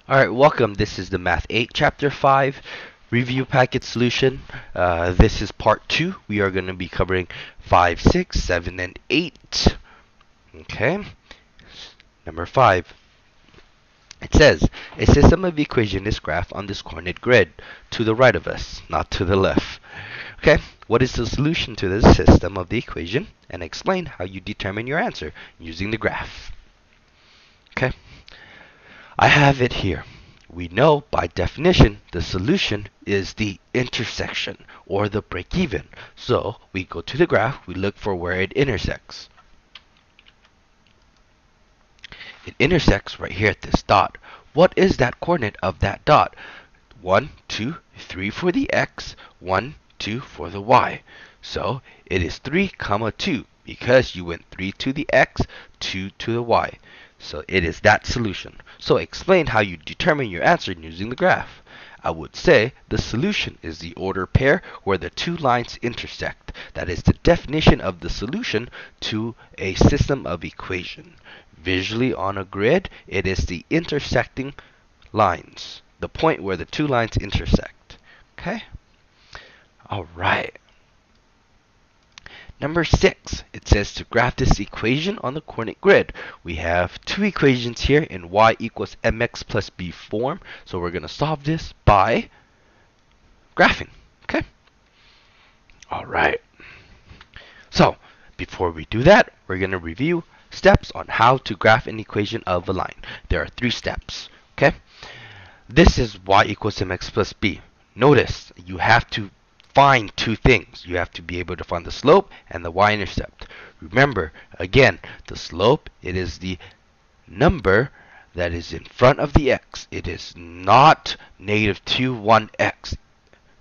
Alright, welcome. This is the Math 8 Chapter 5 Review Packet Solution. This is part 2. We are going to be covering 5, 6, 7, and 8. Okay. Number 5. It says, a system of equation is graphed on this coordinate grid to the right of us, not to the left. Okay, what is the solution to this system of the equation? And explain how you determine your answer using the graph. Okay. I have it here. We know by definition the solution is the intersection or the break-even. So we go to the graph, we look for where it intersects. It intersects right here at this dot. What is that coordinate of that dot? 1, 2, 3 for the x, 1, 2 for the y. So it is 3, 2 because you went 3 to the x, 2 to the y. So it is that solution. So explain how you determine your answer using the graph. I would say the solution is the order pair where the two lines intersect. That is the definition of the solution to a system of equation. Visually on a grid, it is the intersecting lines. The point where the two lines intersect. Okay? Alright. Number 6, it says to graph this equation on the coordinate grid. We have two equations here in y equals mx plus b form. So we're going to solve this by graphing. Okay? Alright. So, before we do that, we're going to review steps on how to graph an equation of a line. There are 3 steps. Okay? This is y equals mx plus b. Notice you have to find two things. You have to be able to find the slope and the y-intercept. Remember, again, the slope, it is the number that is in front of the x. It is not negative 2, 1x.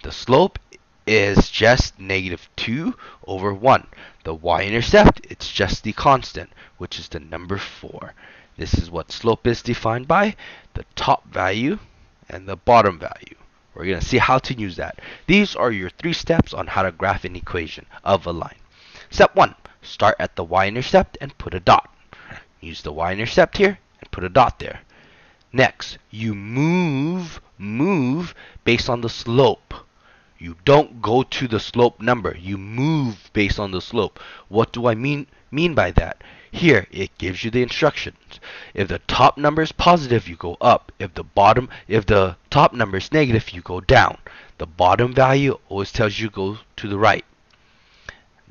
The slope is just negative 2 over 1. The y-intercept, it's just the constant, which is the number 4. This is what slope is defined by, the top value and the bottom value. We're going to see how to use that. These are your 3 steps on how to graph an equation of a line. Step 1. Start at the y-intercept and put a dot. Use the y-intercept here and put a dot there. Next, you move based on the slope. You don't go to the slope number. You move based on the slope. What do I mean by that? Here, it gives you the instructions. If the top number is positive, you go up. If the top number is negative, you go down. The bottom value always tells you go to the right.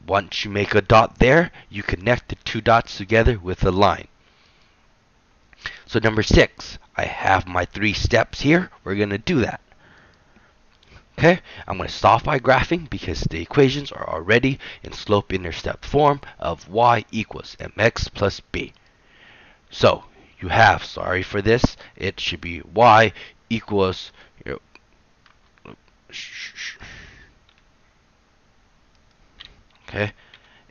Once you make a dot there, you connect the 2 dots together with a line. So number 6, I have my 3 steps here. We're going to do that. Okay, I'm going to start by graphing because the equations are already in slope-intercept form of y equals mx plus b. So you have, sorry for this, it should be y equals, okay,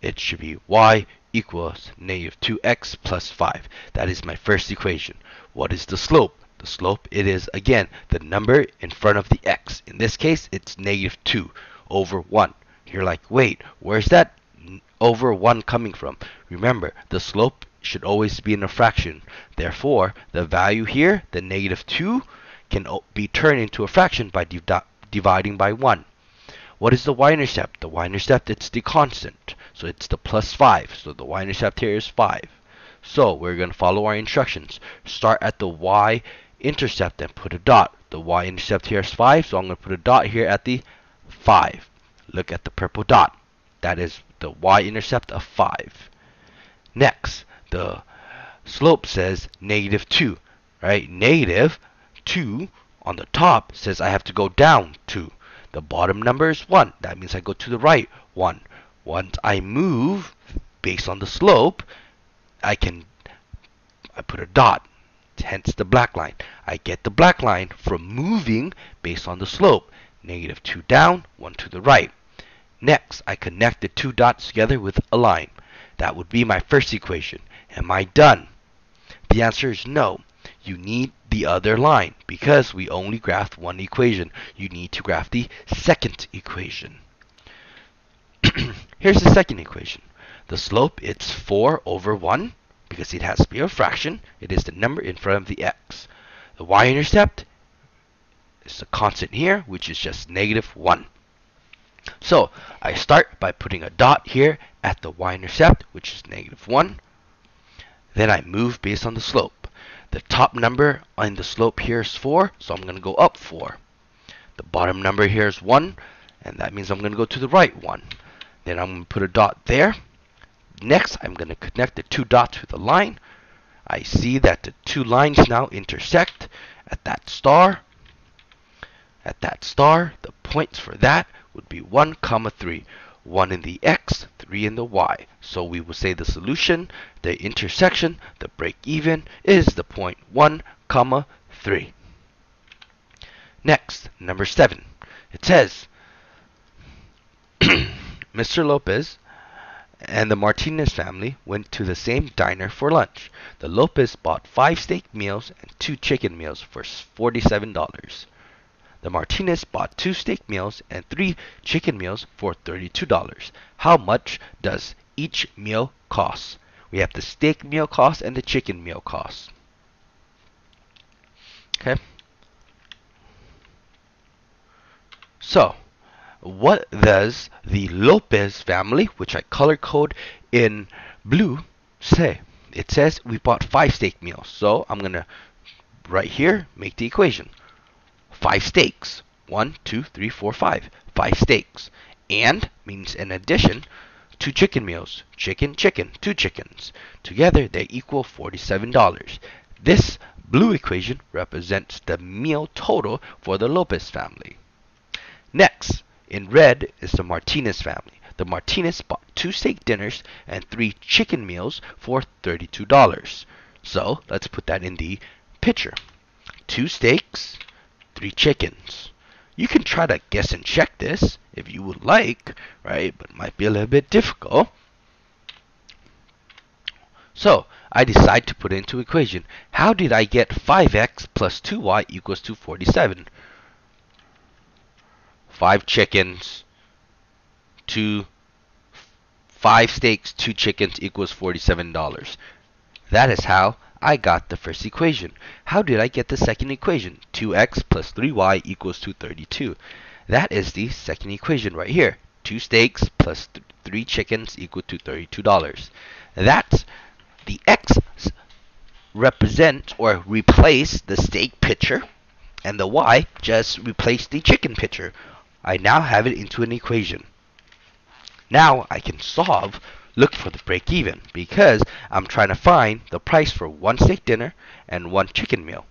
it should be y equals negative 2x plus 5. That is my first equation. What is the slope? The slope, it is, again, the number in front of the x. In this case, it's negative 2 over 1. You're like, wait, where's that over 1 coming from? Remember, the slope should always be in a fraction. Therefore, the value here, the negative 2, can be turned into a fraction by dividing by 1. What is the y-intercept? The y-intercept, it's the constant. So it's the plus 5. So the y-intercept here is 5. So we're going to follow our instructions. Start at the y-intercept and put a dot. The y-intercept here is 5, so I'm going to put a dot here at the 5. Look at the purple dot. That is the y-intercept of 5. Next, the slope says negative 2. Right? Negative 2 on the top says I have to go down 2. The bottom number is 1. That means I go to the right 1. Once I move based on the slope, I put a dot, hence the black line. I get the black line from moving based on the slope. Negative 2 down, 1 to the right. Next, I connect the 2 dots together with a line. That would be my first equation. Am I done? The answer is no. You need the other line because we only graphed one equation. You need to graph the second equation. Here's the second equation. The slope, it's 4 over 1 because it has to be a fraction. It is the number in front of the x. The y-intercept is a constant here, which is just -1. So I start by putting a dot here at the y-intercept, which is -1. Then I move based on the slope. The top number on the slope here is 4, so I'm going to go up 4. The bottom number here is 1, and that means I'm going to go to the right 1. Then I'm going to put a dot there. Next, I'm going to connect the two dots with a line. I see that the two lines now intersect at that star. At that star, the points for that would be 1, 3. 1 in the x, 3 in the y. So we will say the solution, the intersection, the break even is the point 1, 3. Next, number 7. It says, Mr. Lopez and the Martinez family went to the same diner for lunch. The Lopez bought 5 steak meals and 2 chicken meals for $47. The Martinez bought 2 steak meals and 3 chicken meals for $32. How much does each meal cost? We have the steak meal cost and the chicken meal cost. Okay. So, what does the Lopez family, which I color code in blue, say? It says we bought 5 steak meals. So I'm going to, right here, make the equation. 5 steaks. 1, 2, 3, 4, 5. 5 steaks. And means in addition, 2 chicken meals. Chicken, chicken, 2 chickens. Together they equal $47. This blue equation represents the meal total for the Lopez family. Next, in red is the Martinez family. The Martinez bought 2 steak dinners and 3 chicken meals for $32. So let's put that in the picture. 2 steaks, 3 chickens. You can try to guess and check this if you would like, right? But it might be a little bit difficult. So I decide to put it into equation. How did I get 5x plus 2y equals to 47? 5 chickens, 5 steaks, 2 chickens equals $47. That is how I got the first equation. How did I get the second equation? 2x plus 3y equals to 32. That is the second equation right here. 2 steaks plus 3 chickens equal to $32. That's the x represent or replace the steak picture, and the y just replace the chicken picture. I now have it into an equation. Now I can solve, look for the break even, because I'm trying to find the price for 1 steak dinner and 1 chicken meal.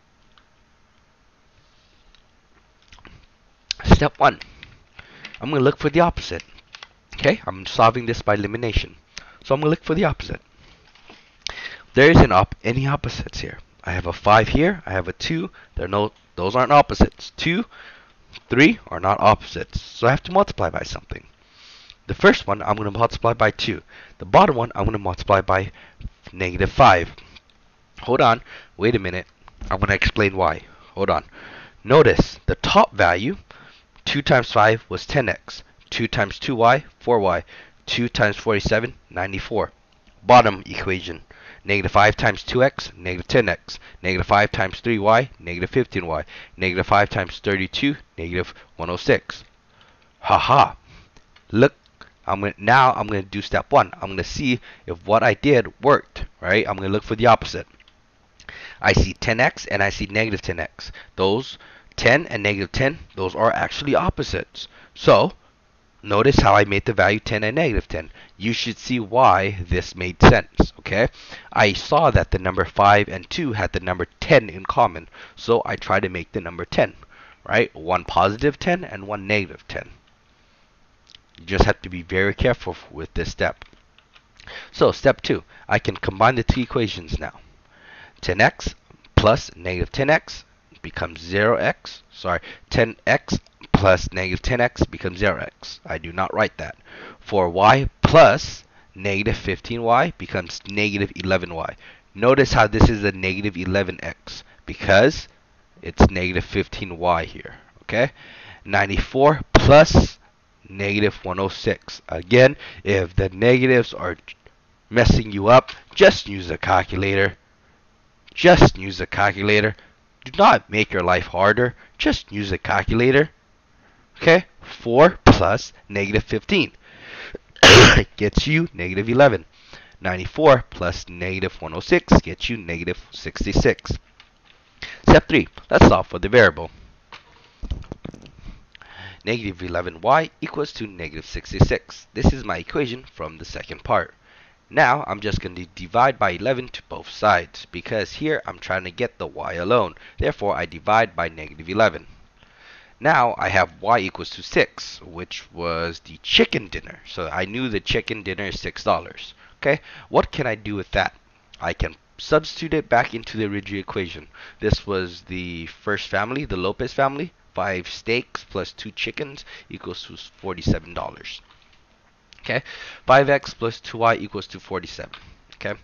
Step 1. I'm going to look for the opposite. Okay, I'm solving this by elimination. So I'm going to look for the opposite. There isn't any opposites here. I have a 5 here, I have a 2. Those aren't opposites. 2, 3 are not opposites. So I have to multiply by something. The first one I'm going to multiply by 2. The bottom one I'm going to multiply by -5. Hold on. Wait a minute. I'm going to explain why. Hold on. Notice the top value, 2 times 5 was 10x. 2 times 2y, 4y. 2 times 47, 94. Bottom equation. -5 times 2x, -10x. -5 times 3y, -15y. -5 times 32, -106. Haha. Look, now I'm going to do step 1. I'm going to see if what I did worked, right? I'm going to look for the opposite. I see 10x and I see -10x. Those 10 and -10, those are actually opposites. So, notice how I made the value 10 and -10. You should see why this made sense, okay? I saw that the number 5 and 2 had the number 10 in common. So I tried to make the number 10, right? One positive 10 and one negative 10. You just have to be very careful with this step. So step 2, I can combine the two equations now. 10x plus -10x becomes 0x. Sorry, 10x plus -10x becomes 0x. I do not write that. 4y plus -15y becomes -11y. Notice how this is a -11x because it's -15y here. Okay, 94 plus -106. Again, if the negatives are messing you up, just use a calculator. Just use a calculator. Do not make your life harder. Just use a calculator. Okay? 4 plus negative 15 gets you negative 11. 94 plus negative 106 gets you negative 66. Step 3. Let's solve for the variable. Negative 11y equals to negative 66. This is my equation from the second part. Now I'm just going to divide by 11 to both sides because here I'm trying to get the y alone. Therefore I divide by negative 11. Now I have y equals to 6, which was the chicken dinner. So I knew the chicken dinner is $6. Okay, what can I do with that? I can substitute it back into the original equation. This was the first family, the Lopez family. 5 steaks plus 2 chickens equals to $47. Okay, 5x plus 2y equals to 47. Okay,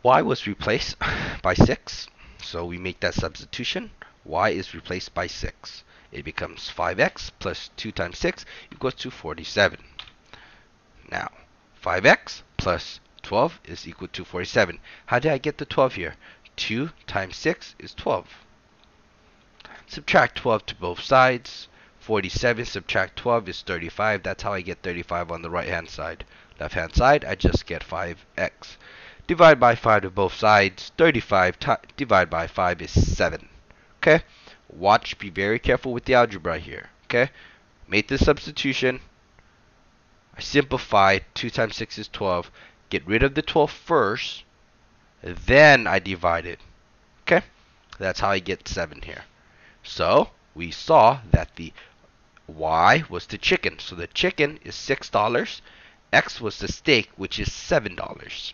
y was replaced by 6, so we make that substitution. Y is replaced by 6. It becomes 5x plus 2 times 6 equals to 47. Now, 5x plus 12 is equal to 47. How did I get the 12 here? 2 times 6 is 12. Subtract 12 to both sides. 47 subtract 12 is 35. That's how I get 35 on the right hand side. Left hand side, I just get 5x. Divide by 5 to both sides. 35 divided by 5 is 7. Okay? Watch, be very careful with the algebra here. Okay? Made the substitution. I simplify. 2 times 6 is 12. Get rid of the 12 first. Then I divide it. Okay? That's how I get 7 here. So, we saw that the y was the chicken. So the chicken is $6. X was the steak, which is $7.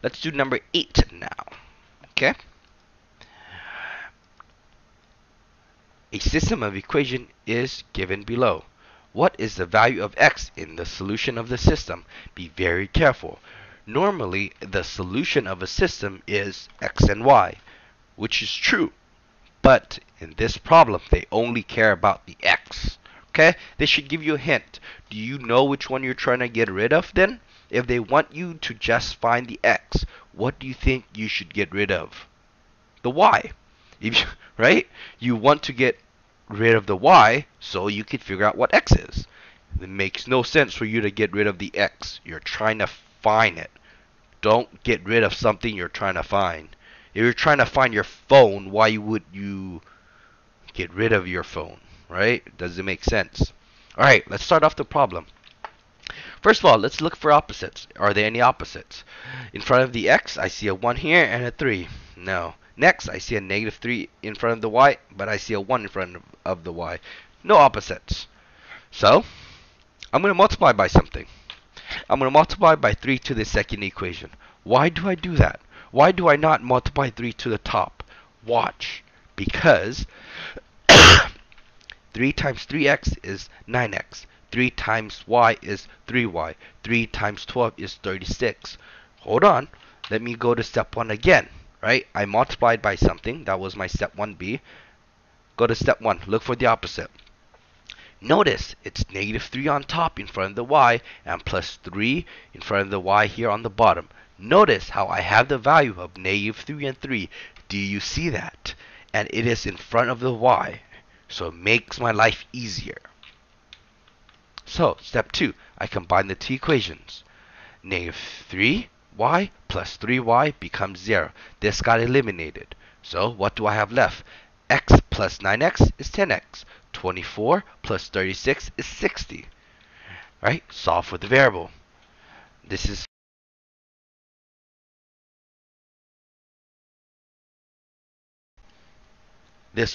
Let's do number 8 now. Okay? A system of equation is given below. What is the value of x in the solution of the system? Be very careful. Normally, the solution of a system is x and y, which is true. But in this problem, they only care about the x. Okay? They should give you a hint. Do you know which one you're trying to get rid of then? If they want you to just find the x, what do you think you should get rid of? The y. If you, right? You want to get rid of the y so you can figure out what x is. It makes no sense for you to get rid of the x. You're trying to find it. Don't get rid of something you're trying to find. If you're trying to find your phone, why would you get rid of your phone, right? Does it make sense? Alright, let's start off the problem. First of all, let's look for opposites. Are there any opposites? In front of the x, I see a 1 here and a 3. No. Next, I see a negative 3 in front of the y, but I see a 1 in front of the y. No opposites. So, I'm going to multiply by something. I'm going to multiply by 3 to the second equation. Why do I do that? Why do I not multiply 3 to the top? Watch. Because 3 times 3x is 9x. 3 times y is 3y. 3 times 12 is 36. Hold on. Let me go to step 1 again. Right? I multiplied by something. That was my step 1b. Go to step 1. Look for the opposite. Notice it's negative 3 on top in front of the y and plus 3 in front of the y here on the bottom. Notice how I have the value of negative 3 and 3. Do you see that? And it is in front of the y. So it makes my life easier. So, step 2. I combine the two equations. Negative 3y plus 3y becomes 0. This got eliminated. So, what do I have left? X plus 9x is 10x. 24 plus 36 is 60. Right? Solve for the variable. This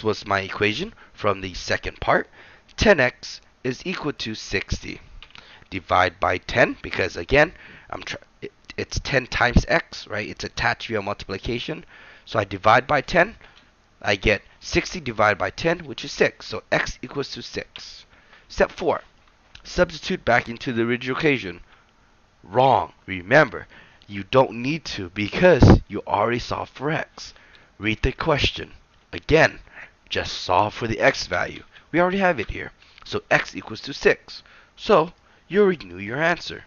was my equation from the second part. 10x is equal to 60. Divide by 10 because again, it's 10 times x, right? It's attached via multiplication. So I divide by 10. I get 60 divided by 10, which is 6. So x equals to 6. Step 4. Substitute back into the original equation. Wrong. Remember, you don't need to because you already solved for x. Read the question. Again, just solve for the x value. We already have it here. So x equals to 6. So you already knew your answer.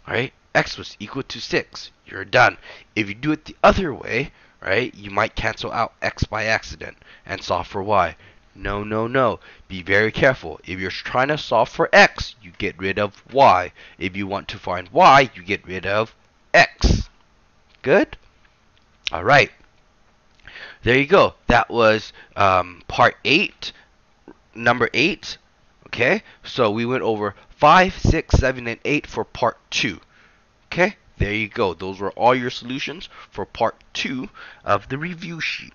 Alright, x was equal to 6. You're done. If you do it the other way, right, you might cancel out x by accident and solve for y. No, no, no. Be very careful. If you're trying to solve for x, you get rid of y. If you want to find y, you get rid of x. Good? Alright. There you go. That was part 8, number 8. Okay? So we went over 5, 6, 7, and 8 for part 2. Okay? There you go. Those were all your solutions for part 2 of the review sheet.